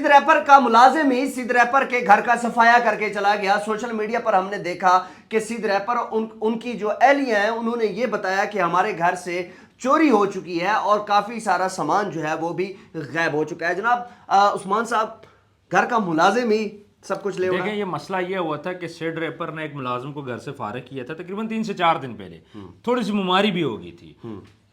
सिद्ध रैपर का मुलाजिम ही सिद्ध रैपर के घर का सफाया करके चला गया। सोशल मीडिया पर हमने देखा कि सिद्ध रैपर उनकी जो एहलिया हैं उन्होंने ये बताया कि हमारे घर से चोरी हो चुकी है और काफ़ी सारा सामान जो है वो भी गायब हो चुका है। जनाब उस्मान साहब, घर का मुलाजिम ही सब कुछ ले उड़ा। देखें, ये मसला ये हुआ था कि सिड रैपर ने एक मुलाजिम को घर से फारिग किया था तकरीबन 3 से 4 दिन पहले। थोड़ी सी बीमारी भी हो गई थी।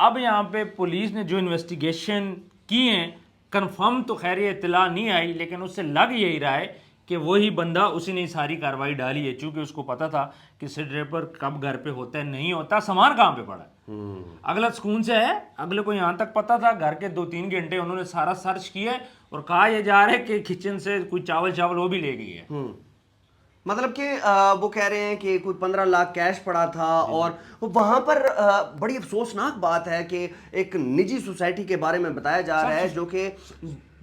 अब यहाँ पे पुलिस ने जो इन्वेस्टिगेशन की है, कंफर्म तो खैर ये इत्तला नहीं आई, लेकिन उससे लग यही रहा है कि वही बंदा, उसी ने सारी कार्रवाई डाली है, चूंकि उसको पता था कि सिड रैपर कब घर पे होता है, नहीं होता, सामान कहाँ पे पड़ा है। अगला सुकून से है, अगले को यहाँ तक पता था। घर के 2-3 घंटे उन्होंने सारा सर्च किया और कहा यह जा रहा है कि किचन से कोई चावल वो भी ले गई है। मतलब कि वो कह रहे हैं कि कोई 15 लाख कैश पड़ा था। और वहां पर बड़ी अफसोसनाक बात है कि एक निजी सोसाइटी के बारे में बताया जा रहा है जो कि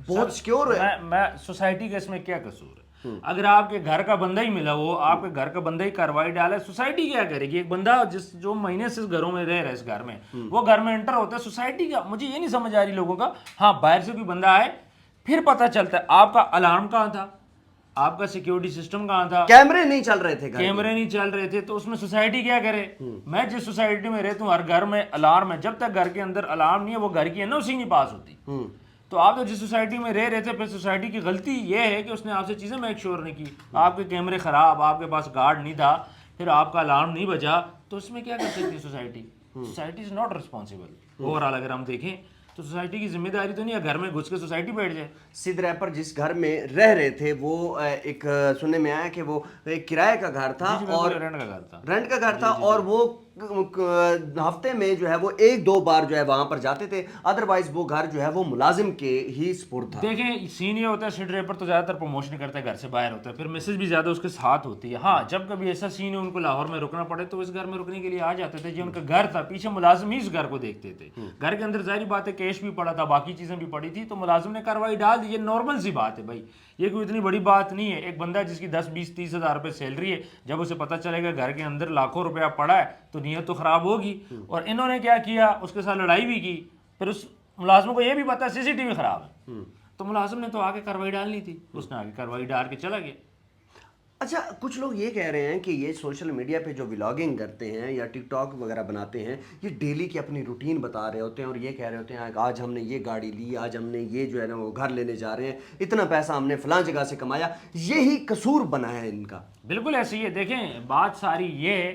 बहुत सिक्योर है। मैं सोसाइटी का इसमें क्या कसूर है? अगर आपके घर का बंदा ही मिला, वो आपके घर का बंदा ही कार्रवाई डाला, सोसाइटी क्या करेगी? एक बंदा जो महीने से इस घरों में रह रहा है, इस घर में, वो घर में एंटर होता है, सोसाइटी का मुझे ये नहीं समझ आ रही लोगों का। हाँ, बाहर से कोई बंदा आए फिर पता चलता है। आपका अलार्म कहाँ था? आपका सिक्योरिटी सिस्टम कहाँ था? कैमरे नहीं चल रहे थे, कैमरे नहीं चल रहे थे, तो उसमें सोसाइटी क्या करे? मैं जिस सोसाइटी में रहता हूँ, हर घर में अलार्म है। जब तक घर के अंदर अलार्म नहीं है, वो घर की एनओसी नहीं पास होती। तो आप तो जिस सोसाइटी में रह रहे थे, फिर सोसाइटी की गलती ये है कि उसने आपसे चीज़ें मेक श्योर नहीं की। आपके कैमरे खराब, आपके पास गार्ड नहीं था, फिर आपका अलार्म नहीं बजा, तो उसमें क्या कर सकती है society? Society is not responsible. Overall अगर हम देखें तो सोसाइटी की जिम्मेदारी तो नहीं है घर में घुस के सोसाइटी बैठ जाए। सिद्ध रैपर जिस घर में रह रहे थे वो एक सुनने में आया कि वो एक किराए का घर था और रेंट का घर था और वो हफ्ते में जो है वो 1-2 बार जो है वहां पर जाते थे, अदरवाइज वो घर जो है वो मुलाजिम के ही स्पुर्द था। देखें, सीन ये होता है, सिड रैपर तो ज़्यादातर प्रमोशन करता है, घर से बाहर होता है, फिर मैसेज भी ज़्यादा उसके साथ होती है। हाँ, जब कभी ऐसा सीन है उनको लाहौर में रुकना पड़े तो इस घर में रुकने के लिए आ जाते थे। जो उनका घर था, पीछे मुलाजिम ही इस घर को देखते थे। घर के अंदर जाहिर बात है कैश भी पड़ा था, बाकी चीज़ें भी पड़ी थी, तो मुलाजिम ने कार्रवाई डाल दी। ये नॉर्मल सी बात है भाई, ये कोई इतनी बड़ी बात नहीं है। एक बंदा जिसकी 10-20-30 हज़ार रुपये सैलरी है, जब उसे पता चलेगा घर के अंदर लाखों रुपया पड़ा है तो नीयत तो ख़राब होगी। और इन्होंने क्या किया, उसके साथ लड़ाई भी की। फिर उस मुलाजिम को यह भी पता है सीसीटीवी खराब है, तो मुलाजिम ने तो आगे कार्रवाई डालनी थी, उसने आगे कार्रवाई डाल के चला गया। अच्छा, कुछ लोग ये कह रहे हैं कि ये सोशल मीडिया पे जो व्लॉगिंग करते हैं या टिकटॉक वगैरह बनाते हैं, ये डेली की अपनी रूटीन बता रहे होते हैं और ये कह रहे होते हैं आज हमने ये गाड़ी ली, आज हमने ये जो है ना वो घर लेने जा रहे हैं, इतना पैसा हमने फलां जगह से कमाया। यही कसूर बना है इनका। बिल्कुल ऐसे ही है। देखें, बात सारी ये है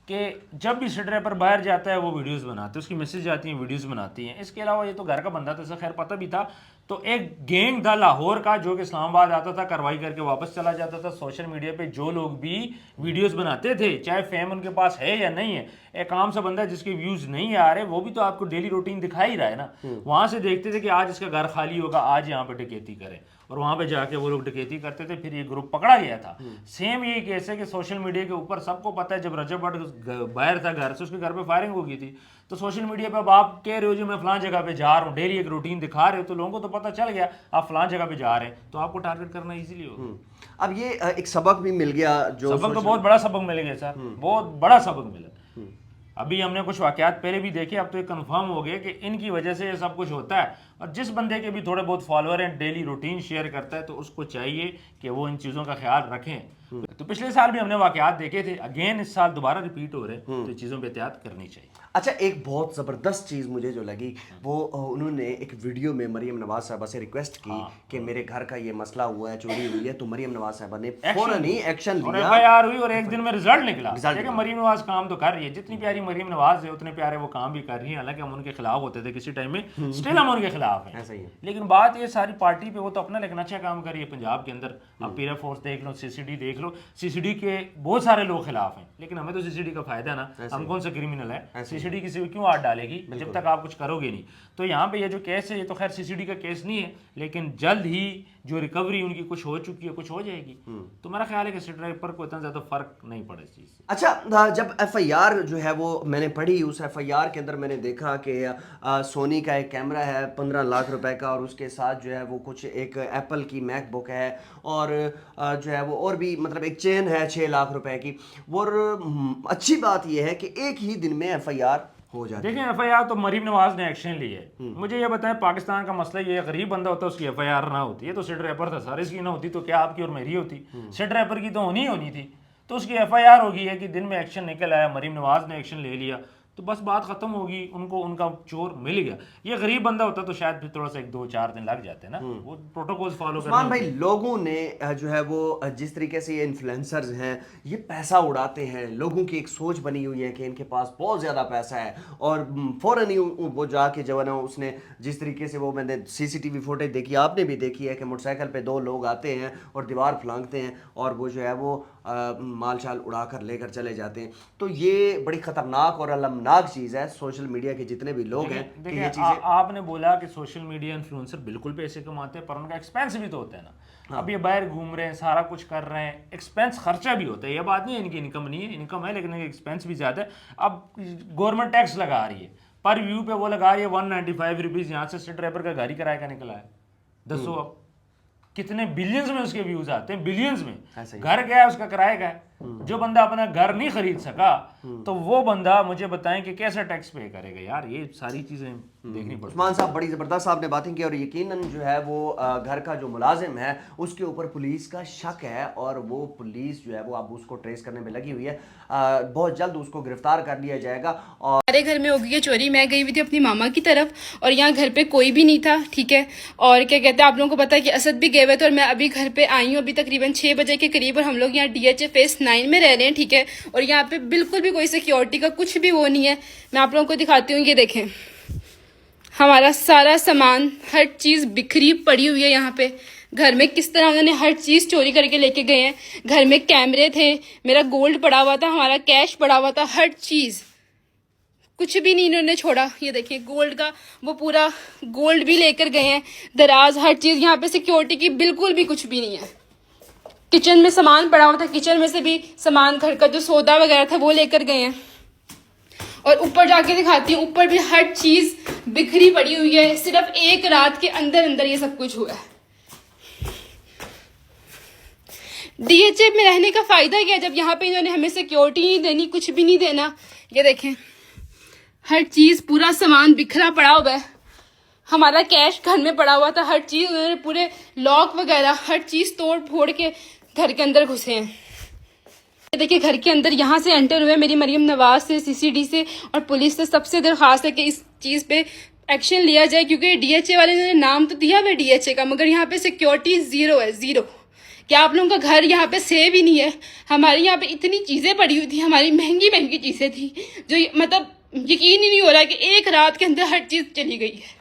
कि जब भी सिड रैपर बाहर जाता है वो वीडियोस बनाते हैं, उसकी मैसेज आती हैं, वीडियोस बनाती हैं। इसके अलावा ये तो घर का बंदा था, इसे खैर पता भी था। तो एक गैंग था लाहौर का जो कि इस्लामाबाद आता था, कार्रवाई करके वापस चला जाता था। सोशल मीडिया पे जो लोग भी वीडियोस बनाते थे, चाहे फेम उनके पास है या नहीं है, एक आम सा बंदा जिसके व्यूज़ नहीं आ रहे, वो भी तो आपको डेली रूटीन दिखा ही रहा है ना। वहाँ से देखते थे कि आज इसका घर खाली होगा, आज यहाँ पे डकैती करें, और वहाँ पे जाके वो लोग डकैती करते थे। फिर ये ग्रुप पकड़ा गया था। सेम यही केस है कि सोशल मीडिया के ऊपर सबको पता है, जब रजब भट्ट बाहर था घर से, उसके घर पे फायरिंग हो गई थी। तो सोशल मीडिया पे अब आप कह रहे हो जो मैं फलां जगह पे जा रहा हूँ, डेली एक रूटीन दिखा रहे हो, तो लोगों को तो पता चल गया आप फलां जगह पे जा रहे हैं, तो आपको टारगेट करना इजीली होगा। अब ये एक सबक भी मिल गया, जो सबक तो बहुत बड़ा सबक मिल गया सर, बहुत बड़ा सबक मिला। अभी हमने कुछ वाकयात पहले भी देखे, अब तो ये कंफर्म हो गया कि इनकी वजह से ये सब कुछ होता है। और जिस बंदे के भी थोड़े बहुत फॉलोअर हैं, डेली रूटीन शेयर करता है, तो उसको चाहिए कि वो इन चीज़ों का ख्याल रखें। तो पिछले साल भी हमने वाकयात देखे थे, अगेन इस साल दोबारा रिपीट हो रहे हैं, तो चीज़ों पे एहतियात करनी चाहिए। अच्छा, एक बहुत ज़बरदस्त चीज़ मुझे जो लगी वो उन्होंने एक वीडियो में मरीम नवाज साहबा से रिक्वेस्ट की कि मेरे घर का ये मसला हुआ है, चोरी हुई है, तो मरीम नवाज साहबा ने फौरन ही एक्शन लिया, FIR हुई और एक दिन में रिजल्ट निकला। देखिए, मरीम नवाज काम तो कर रही है, जितनी प्यारी मरीम नवाज है उतने प्यारे वो काम भी कर रही है। हालांकि हम उनके खिलाफ होते थे किसी टाइम में, स्टिल हम उनके खिलाफ हैं। ऐसा ही है। लेकिन बात ये सारी पार्टी पे, वो तो अपना लेकिन अच्छा काम कर रही है पंजाब के अंदर। आप पीरा फोर्स देख लो, CCD देख लो, CCD के बहुत सारे लोग खिलाफ हैं, लेकिन हमें तो CCD का फायदा है ना, हम कौन सा क्रिमिनल है, CCD किसी को क्यों हाथ डालेगी जब तक आप कुछ करोगे नहीं। तो यहाँ पे ये जो केस है, ये तो खैर CCD का केस नहीं है, लेकिन जल्द ही जो रिकवरी उनकी कुछ हो चुकी है, कुछ हो जाएगी। तो मेरा ख्याल है कि सिड रैपर को इतना ज्यादा फर्क नहीं पड़ा इस चीज से। अच्छा, जब FIR जो है वो मैंने पढ़ी, उस FIR के अंदर मैंने देखा कि सोनी का एक कैमरा है 15 लाख रुपए का, और उसके साथ जो है वो कुछ एक एप्पल की मैकबुक है, और जो है वो और भी मतलब एक चेन है 6 लाख रुपए की। और अच्छी बात यह है कि एक ही दिन में FIR हो जाती देखें FIR तो मरीम नवाज ने एक्शन ली है। मुझे ये बताएं, पाकिस्तान का मसला ये गरीब बंदा होता है उसकी FIR ना होती है, तो सिट रैपर था सर, इसकी ना होती तो क्या आपकी और मेरी होती? सिट रैपर की तो होनी थी, तो उसकी FIR होगी है कि दिन में एक्शन निकल आया, मरीम नवाज ने एक्शन ले लिया, तो बस बात खत्म होगी, उनको उनका चोर मिल गया। ये गरीब बंदा होता तो शायद फिर थोड़ा सा 1-2-4 दिन लग जाते ना, वो प्रोटोकॉल फॉलो करना। उस्मान भाई, लोगों ने जो है वो जिस तरीके से ये इन्फ्लुएंसर्स हैं ये पैसा उड़ाते हैं, लोगों की एक सोच बनी हुई है कि इनके पास बहुत ज़्यादा पैसा है, और फ़ौरन ही वो जाके जो है ना, उसने जिस तरीके से वो, मैंने CCTV फुटेज देखी, आपने भी देखी है कि मोटरसाइकिल पे 2 लोग आते हैं और दीवार फलांगते हैं और वो जो है वो माल शाल उड़ा कर लेकर चले जाते हैं। तो ये बड़ी ख़तरनाक और अलमनाक चीज़ है। सोशल मीडिया के जितने भी लोग हैं कि देखिए ये चीज़ें, आपने बोला कि सोशल मीडिया इन्फ्लुएंसर बिल्कुल पैसे कमाते हैं, पर उनका एक्सपेंस भी तो होता है ना। अब ये बाहर घूम रहे हैं, सारा कुछ कर रहे हैं, एक्सपेंस खर्चा भी होता है। ये बात नहीं है इनकी इनकम नहीं है, इनकम है लेकिन एक्सपेंस भी ज़्यादा है। अब गवर्नमेंट टैक्स लगा रही है, पर व्यू पे वो लगा रही है 195 रुपीज़। यहाँ से सिट रैपर का गाड़ी किराया का निकला है, दसो अब कितने बिलियंस में उसके व्यूज आते हैं, बिलियंस में। घर क्या है उसका, किराए का है। जो बंदा अपना घर नहीं खरीद सका तो वो बंदा मुझे बताएं कि कैसे टैक्स पे करेगा यार। ये सारी चीजें देखनी पड़ती। उस्मान साहब, बड़ी ज़बरदस्त आपने बातें की, और यकीनन जो है वो घर का जो मुलाजिम है उसके ऊपर पुलिस का शक है, और वो पुलिस जो है वो अब उसको ट्रेस करने में लगी हुई है। बहुत जल्द उसको गिरफ्तार कर लिया जाएगा। और हमारे घर में हो गई है चोरी। मैं गई हुई थी अपनी मामा की तरफ और यहाँ घर पे कोई भी नहीं था, ठीक है। और क्या कहते हैं, आप लोगों को पता है कि असद भी गए हुए थे और मैं अभी घर पे आई हूँ, अभी तकरीबन 6 बजे के करीब, और हम लोग यहाँ DHA फेज 9 में रह रहे हैं, ठीक है। और यहाँ पे बिल्कुल भी कोई सिक्योरिटी का कुछ भी वो नहीं है। मैं आप लोगों को दिखाती हूँ, ये देखें, हमारा सारा सामान, हर चीज़ बिखरी पड़ी हुई है यहाँ पे। घर में किस तरह उन्होंने हर चीज़ चोरी करके लेके गए हैं। घर में कैमरे थे, मेरा गोल्ड पड़ा हुआ था, हमारा कैश पड़ा हुआ था, हर चीज़, कुछ भी नहीं इन्होंने छोड़ा। ये देखिए गोल्ड का वो पूरा गोल्ड भी लेकर गए हैं, दराज, हर चीज़। यहाँ पे सिक्योरिटी की बिल्कुल भी कुछ भी नहीं है। किचन में सामान पड़ा हुआ था, किचन में से भी सामान, घर का जो सौदा वगैरह था वो लेकर गए हैं। और ऊपर जाके दिखाती हूँ, ऊपर भी हर चीज़ बिखरी पड़ी हुई है। सिर्फ एक रात के अंदर अंदर ये सब कुछ हुआ है। DHA में रहने का फायदा क्या है जब यहाँ पे इन्होंने हमें सिक्योरिटी नहीं देनी, कुछ भी नहीं देना। ये देखें, हर चीज़, पूरा सामान बिखरा पड़ा हुआ है। हमारा कैश घर में पड़ा हुआ था, हर चीज़ उन्होंने, पूरे लॉक वगैरह हर चीज़ तोड़ फोड़ के घर के अंदर घुसे हैं। ये देखिए घर के अंदर यहाँ से एंटर हुए, मेरी मरीम नवाज से, CCD से और पुलिस से सबसे दरख्वास्त है कि इस चीज़ पे एक्शन लिया जाए, क्योंकि DHA वाले ने नाम तो दिया हुआ है DHA का, मगर यहाँ पे सिक्योरिटी ज़ीरो है, ज़ीरो। क्या आप लोगों का घर यहाँ पे सेव ही नहीं है? हमारे यहाँ पे इतनी चीज़ें पड़ी हुई थी, हमारी महंगी महंगी चीज़ें थी, जो मतलब यकीन ही नहीं हो रहा कि एक रात के अंदर हर चीज़ चली गई है।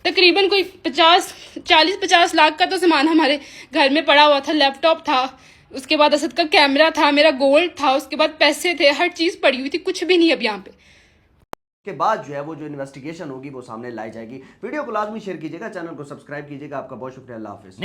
तकरीबन कोई 40-50 लाख का तो सामान हमारे घर में पड़ा हुआ था। लैपटॉप था, उसके बाद असद का कैमरा था, मेरा गोल्ड था, उसके बाद पैसे थे, हर चीज़ पड़ी हुई थी, कुछ भी नहीं अब यहाँ पे। के बाद जो है वो जो इन्वेस्टिगेशन होगी वो सामने लाई जाएगी। वीडियो को लाजमी शेयर कीजिएगा, चैनल को सब्सक्राइब कीजिएगा। आपका बहुत शुक्रिया। अल्लाह हाफिज़।